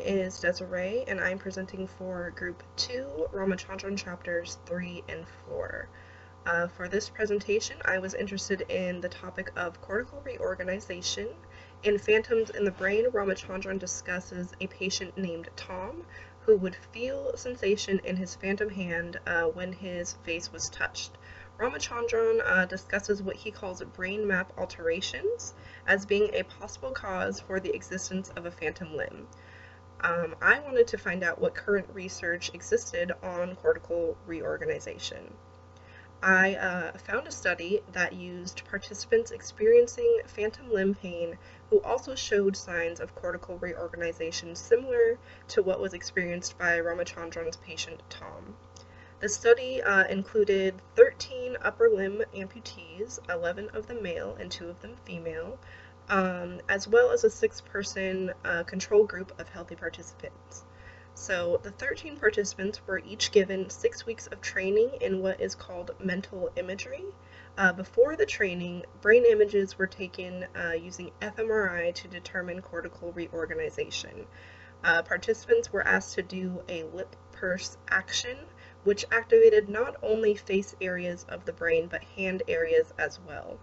is Desiree, and I'm presenting for Group 2, Ramachandran Chapters 3 and 4. For this presentation, I was interested in the topic of cortical reorganization. In Phantoms in the Brain, Ramachandran discusses a patient named Tom who would feel sensation in his phantom hand when his face was touched. Ramachandran discusses what he calls brain map alterations as being a possible cause for the existence of a phantom limb. I wanted to find out what current research existed on cortical reorganization. I found a study that used participants experiencing phantom limb pain who also showed signs of cortical reorganization similar to what was experienced by Ramachandran's patient Tom. The study included 13 upper limb amputees, 11 of them male and 2 of them female, as well as a 6-person control group of healthy participants. So the 13 participants were each given 6 weeks of training in what is called mental imagery. Before the training, brain images were taken using fMRI to determine cortical reorganization. Participants were asked to do a lip purse action, which activated not only face areas of the brain, but hand areas as well.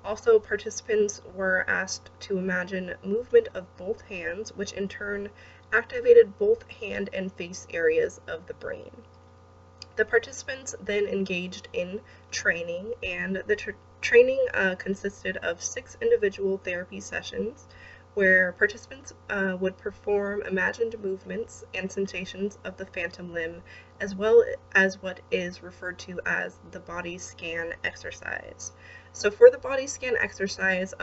Also, participants were asked to imagine movement of both hands, which in turn activated both hand and face areas of the brain. The participants then engaged in training, and the training consisted of 6 individual therapy sessions where participants would perform imagined movements and sensations of the phantom limb, as well as what is referred to as the body scan exercise. So for the body scan exercise,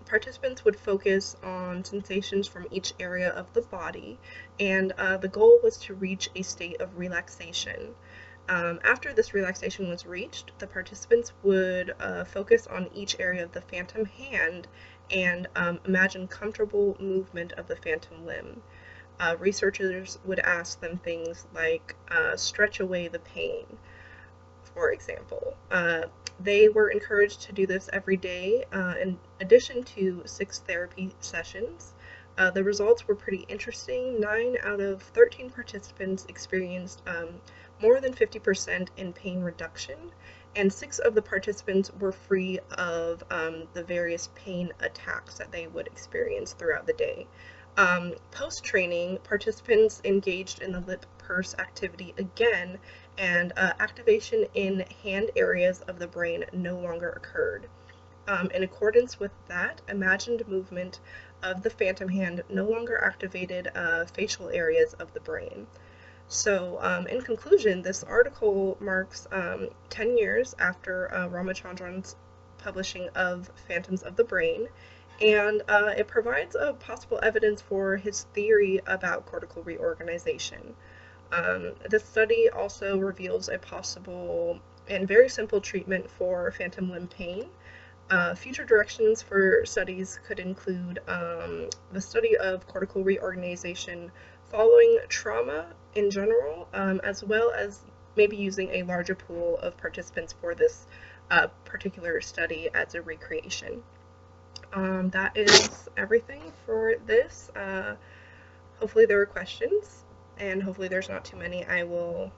participants would focus on sensations from each area of the body, and the goal was to reach a state of relaxation. After this relaxation was reached, the participants would focus on each area of the phantom hand and imagine comfortable movement of the phantom limb. Researchers would ask them things like stretch away the pain, for example. They were encouraged to do this every day in addition to 6 therapy sessions. The results were pretty interesting. 9 out of 13 participants experienced more than 50% in pain reduction, and 6 of the participants were free of the various pain attacks that they would experience throughout the day. Post-training, participants engaged in the lip purse activity again, and activation in hand areas of the brain no longer occurred. In accordance with that, imagined movement of the phantom hand no longer activated facial areas of the brain. So, in conclusion, this article marks 10 years after Ramachandran's publishing of Phantoms of the Brain, and it provides a possible evidence for his theory about cortical reorganization. The study also reveals a possible and very simple treatment for phantom limb pain. Future directions for studies could include the study of cortical reorganization following trauma in general, as well as maybe using a larger pool of participants for this particular study as a recreation. That is everything for this. Hopefully there were questions, and hopefully there's not too many. I will